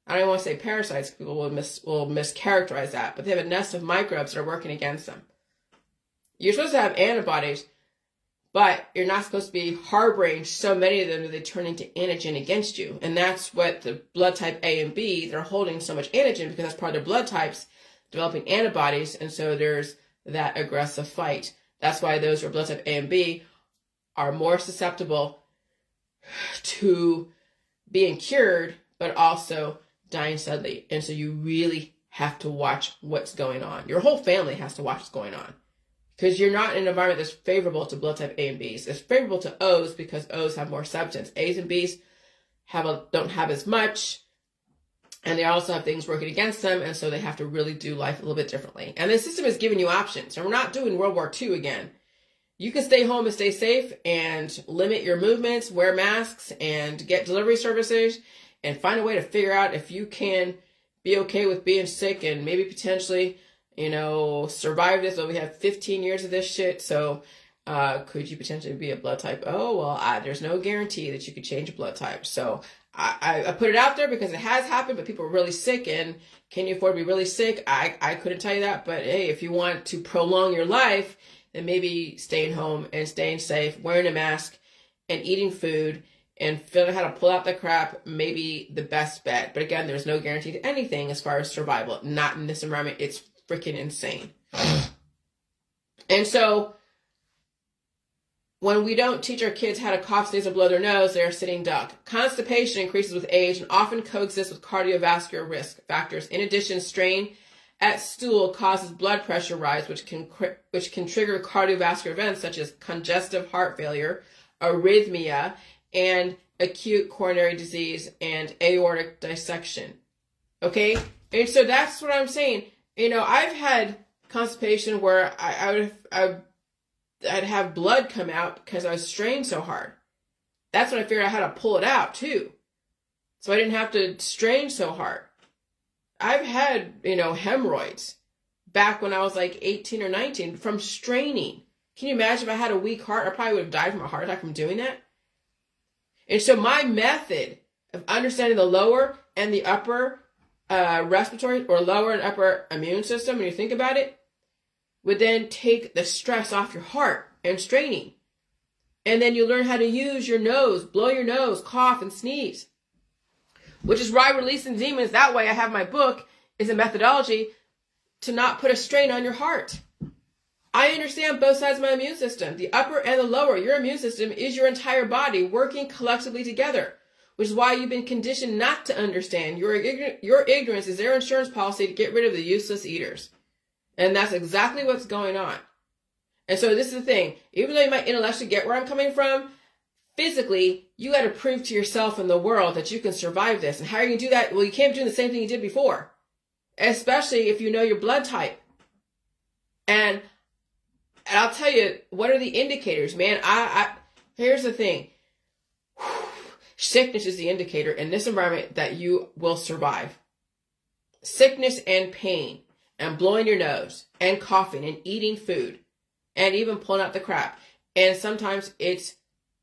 I don't even want to say parasites. People will mischaracterize that, but they have a nest of microbes that are working against them. You're supposed to have antibodies But you're not supposed to be harboring so many of them that they turn into antigen against you. And that's what the blood type A and B, they're holding so much antigen because that's part of their blood types, developing antibodies. And so there's that aggressive fight. That's why those who are blood type A and B are more susceptible to being cured, but also dying suddenly. And so you really have to watch what's going on. Your whole family has to watch what's going on. Because you're not in an environment that's favorable to blood type A and Bs. It's favorable to O's because O's have more substance. A's and B's don't have as much. And they also have things working against them. And so they have to really do life a little bit differently. And the system is giving you options. And we're not doing World War II again. You can stay home and stay safe and limit your movements, wear masks, and get delivery services, and find a way to figure out if you can be okay with being sick and maybe potentially, survive this. Well, we have 15 years of this shit, so could you potentially be a blood type O? Well, there's no guarantee that you could change a blood type. So I put it out there because it has happened, but people are really sick, and can you afford to be really sick? I couldn't tell you that, but hey, if you want to prolong your life, then maybe staying home and staying safe, wearing a mask, and eating food, and figuring out how to pull out the crap may be the best bet. But again, there's no guarantee to anything as far as survival. Not in this environment. It's freaking insane. And so when we don't teach our kids how to cough, sneeze, or blow their nose, they're a sitting duck. Constipation increases with age and often coexists with cardiovascular risk factors. In addition, strain at stool causes blood pressure rise, which can trigger cardiovascular events such as congestive heart failure, arrhythmia, and acute coronary disease and aortic dissection. Okay? And so that's what I'm saying. I've had constipation where I'd have blood come out because I was strained so hard. That's when I figured out how to pull it out too. So I didn't have to strain so hard. I've had, hemorrhoids back when I was like 18 or 19 from straining. Can you imagine if I had a weak heart? I probably would have died from a heart attack from doing that. And so my method of understanding the lower and the upper respiratory or lower and upper immune system, when you think about it, would then take the stress off your heart and straining. And then you learn how to use your nose, blow your nose, cough, and sneeze. Which is why Releasing Demons, that way I have my book, is a methodology to not put a strain on your heart. I understand both sides of my immune system, the upper and the lower. Your immune system is your entire body working collectively together, which is why you've been conditioned not to understand. Your ignorance is their insurance policy to get rid of the useless eaters. And that's exactly what's going on. And so this is the thing. Even though you might intellectually get where I'm coming from, physically, you got to prove to yourself and the world that you can survive this. And how are you going to do that? Well, you can't do the same thing you did before, especially if you know your blood type. And I'll tell you, what are the indicators, man? Here's the thing. Sickness is the indicator in this environment that you will survive. Sickness and pain and blowing your nose and coughing and eating food and even pulling out the crap. And sometimes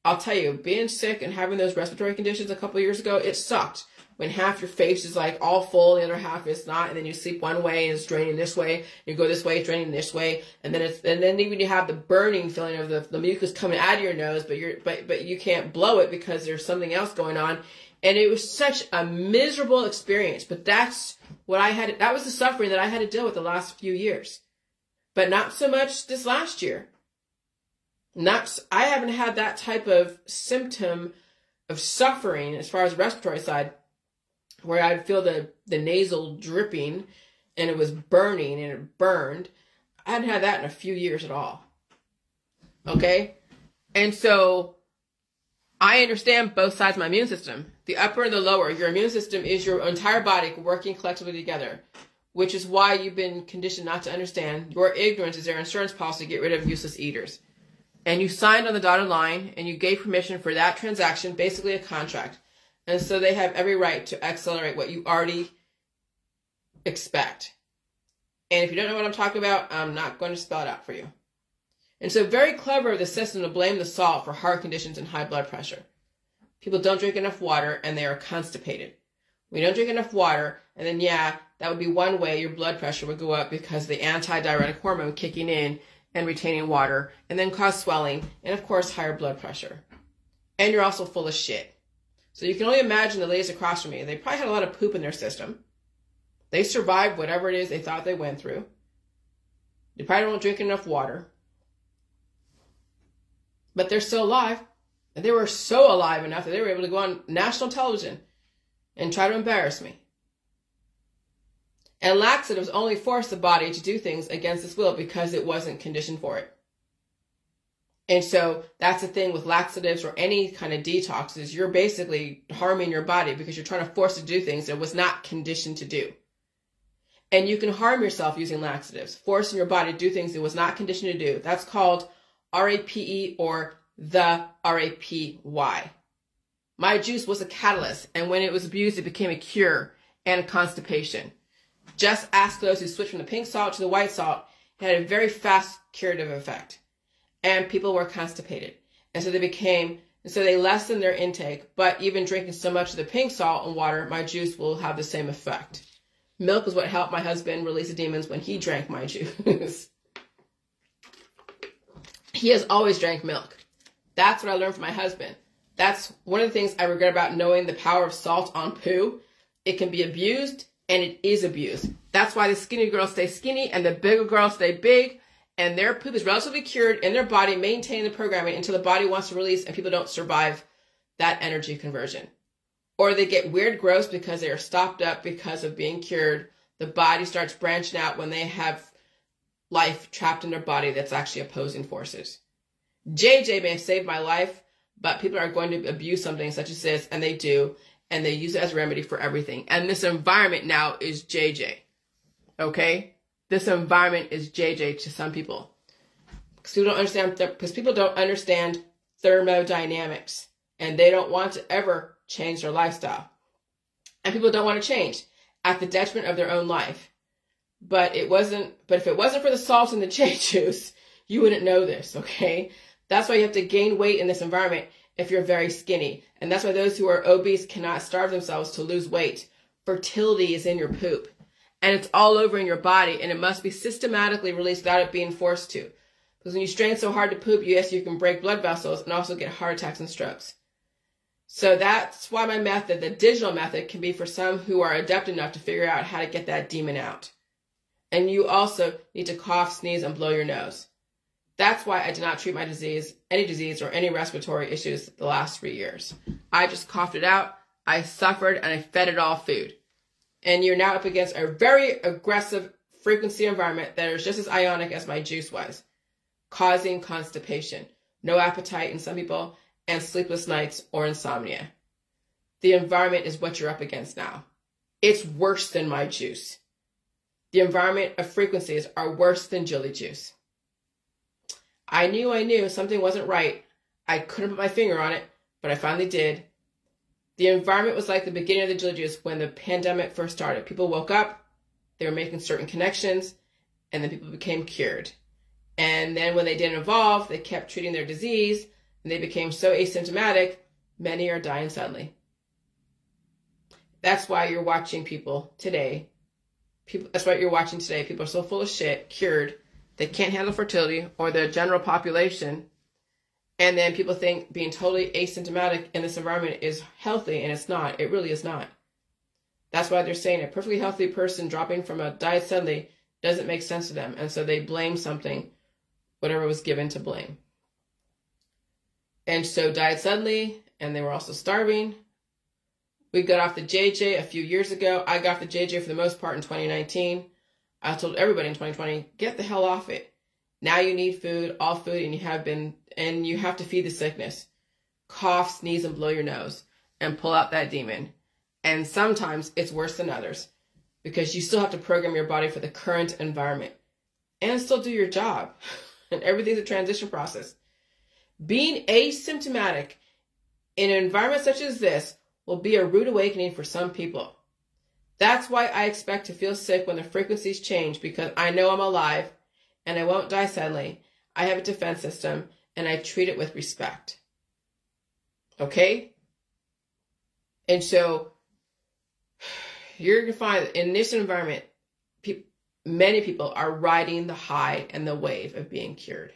I'll tell you, being sick and having those respiratory conditions a couple of years ago, it sucked. When half your face is like all full, the other half is not, and then you sleep one way and it's draining this way, you go this way, it's draining this way, and then even you have the burning feeling of the mucus coming out of your nose, but you can't blow it because there's something else going on. And it was such a miserable experience. But that's what I had. That was the suffering that I had to deal with the last few years. But not so much this last year. I haven't had that type of symptom of suffering as far as the respiratory side, where I'd feel the nasal dripping and it was burning and it burned. I hadn't had that in a few years at all. Okay? And so I understand both sides of my immune system. The upper and the lower. Your immune system is your entire body working collectively together, which is why you've been conditioned not to understand. Your ignorance is their insurance policy to get rid of useless eaters. And you signed on the dotted line and you gave permission for that transaction, basically a contract. And so they have every right to accelerate what you already expect. And if you don't know what I'm talking about, I'm not going to spell it out for you. And so very clever of the system to blame the salt for heart conditions and high blood pressure. People don't drink enough water and they are constipated. When you don't drink enough water, and then that would be one way your blood pressure would go up because the anti-diuretic hormone kicking in and retaining water, and then cause swelling, and of course, higher blood pressure. And you're also full of shit. So you can only imagine the ladies across from me. They probably had a lot of poop in their system. They survived whatever it is they thought they went through. They probably don't drink enough water. But they're still alive. And they were so alive enough that they were able to go on national television and try to embarrass me. And laxatives only force the body to do things against its will because it wasn't conditioned for it. And so that's the thing with laxatives or any kind of detoxes. You're basically harming your body because you're trying to force it to do things it was not conditioned to do. And you can harm yourself using laxatives, forcing your body to do things it was not conditioned to do. That's called RAPE or the RAPY. My juice was a catalyst, and when it was abused, it became a cure and constipation. Just ask those who switched from the pink salt to the white salt. It had a very fast curative effect. And people were constipated. And so they lessened their intake, but even drinking so much of the pink salt and water, my juice will have the same effect. Milk is what helped my husband release the demons when he drank my juice. He has always drank milk. That's what I learned from my husband. That's one of the things I regret about knowing the power of salt on poo. It can be abused, and it is abused. That's why the skinny girls stay skinny and the bigger girls stay big, and their poop is relatively cured in their body, maintaining the programming until the body wants to release and people don't survive that energy conversion. Or they get weird growths because they are stopped up because of being cured. The body starts branching out when they have life trapped in their body that's actually opposing forces. JJ may have saved my life, but people are going to abuse something such as this, and they do, and they use it as a remedy for everything. And this environment now is JJ. Okay? This environment is JJ to some people. Because people don't understand thermodynamics, and they don't want to ever change their lifestyle. And people don't want to change at the detriment of their own life. But if it wasn't for the salt in the J juice, you wouldn't know this, okay? That's why you have to gain weight in this environment if you're very skinny. And that's why those who are obese cannot starve themselves to lose weight. Fertility is in your poop. And it's all over in your body, and it must be systematically released without it being forced to. Because when you strain so hard to poop, yes, you can break blood vessels and also get heart attacks and strokes. So that's why my method, the digital method, can be for some who are adept enough to figure out how to get that demon out. And you also need to cough, sneeze, and blow your nose. That's why I did not treat my disease, any disease, or any respiratory issues the last 3 years. I just coughed it out, I suffered, and I fed it all food. And you're now up against a very aggressive frequency environment that is just as ionic as my juice was, causing constipation, no appetite in some people, and sleepless nights or insomnia. The environment is what you're up against now. It's worse than my juice. The environment of frequencies are worse than Jilly juice. I knew something wasn't right. I couldn't put my finger on it, but I finally did. The environment was like the beginning of the Jilly juice when the pandemic first started. People woke up, they were making certain connections, and then people became cured. And then when they didn't evolve, they kept treating their disease, and they became so asymptomatic, many are dying suddenly. That's why you're watching people today. That's what you're watching today. People are so full of shit, cured, they can't handle fertility or the general population. And then people think being totally asymptomatic in this environment is healthy, and it's not. It really is not. That's why they're saying a perfectly healthy person dropping from a diet suddenly doesn't make sense to them. And so they blame something, whatever was given to blame. And so died suddenly, and they were also starving. We got off the JJ a few years ago. I got off the JJ for the most part in 2019. I told everybody in 2020, get the hell off it. Now you need food, all food, and you have to feed the sickness. Cough, sneeze, and blow your nose, and pull out that demon. And sometimes it's worse than others, because you still have to program your body for the current environment, and still do your job. And everything's a transition process. Being asymptomatic in an environment such as this will be a rude awakening for some people. That's why I expect to feel sick when the frequencies change, because I know I'm alive and I won't die suddenly. I have a defense system and I treat it with respect. Okay? And so you're going to find that in this environment, many people are riding the high and the wave of being cured.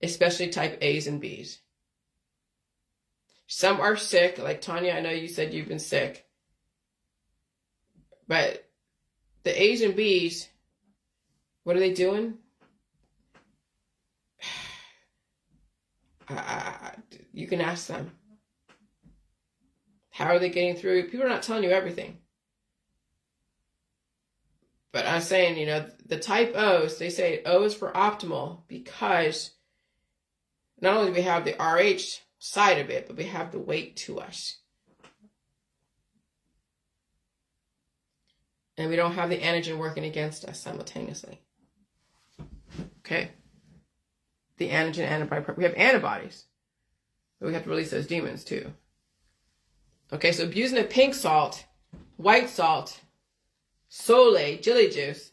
Especially type A's and B's. Some are sick, like Tanya, I know you said you've been sick. But the A's and B's, what are they doing? You can ask them. How are they getting through? People are not telling you everything. But I'm saying, you know, the type O's, they say O is for optimal because not only do we have the RH side of it, but we have the weight to us. And we don't have the antigen working against us simultaneously. Okay? The antigen antibody. We have antibodies. But we have to release those demons too. Okay, so abusing of pink salt, white salt, sole, chili juice,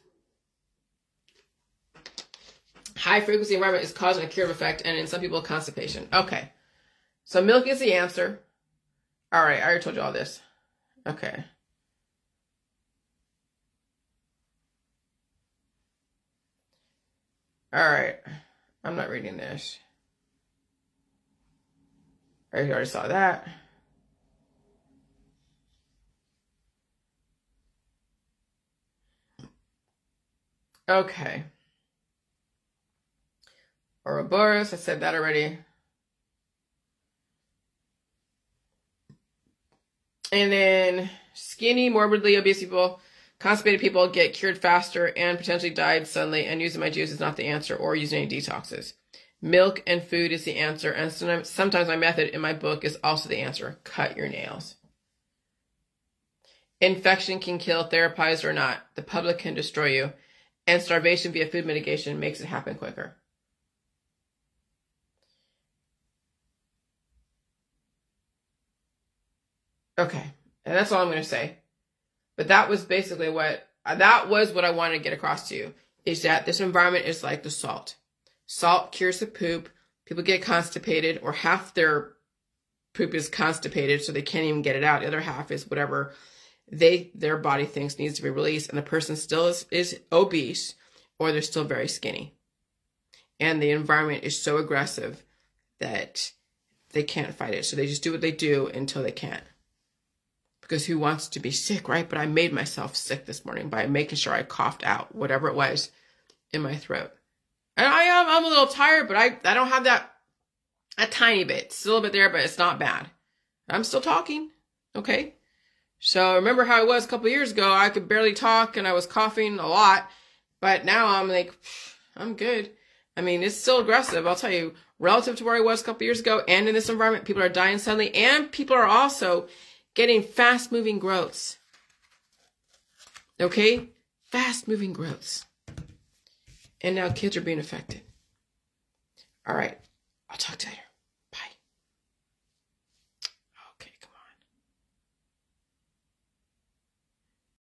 high frequency environment is causing a curative effect, and in some people, constipation. Okay, so milk is the answer. All right, I already told you all this. Okay. All right, I'm not reading this. I already saw that. Okay. Ouroboros, I said that already. And then skinny, morbidly obese people, constipated people get cured faster and potentially died suddenly, and using my juice is not the answer, or using any detoxes. Milk and food is the answer, and sometimes my method in my book is also the answer. Cut your nails. Infection can kill, therapized or not. The public can destroy you. And starvation via food mitigation makes it happen quicker. Okay, and that's all I'm going to say. But that was basically what I wanted to get across to you, is that this environment is like the salt. Salt cures the poop. People get constipated, or half their poop is constipated, so they can't even get it out. The other half is whatever their body thinks needs to be released, and the person still is obese, or they're still very skinny. And the environment is so aggressive that they can't fight it. So they just do what they do until they can't. Because who wants to be sick, right? But I made myself sick this morning by making sure I coughed out whatever it was in my throat. And I'm a little tired, but I don't have that a tiny bit. It's still a bit there, but it's not bad. I'm still talking, okay? So remember how it was a couple of years ago? I could barely talk and I was coughing a lot. But now I'm like, I'm good. I mean, it's still aggressive, I'll tell you. Relative to where I was a couple of years ago, and in this environment, people are dying suddenly, and people are also getting fast-moving growths. Okay? Fast-moving growths. And now kids are being affected. All right. I'll talk to you later.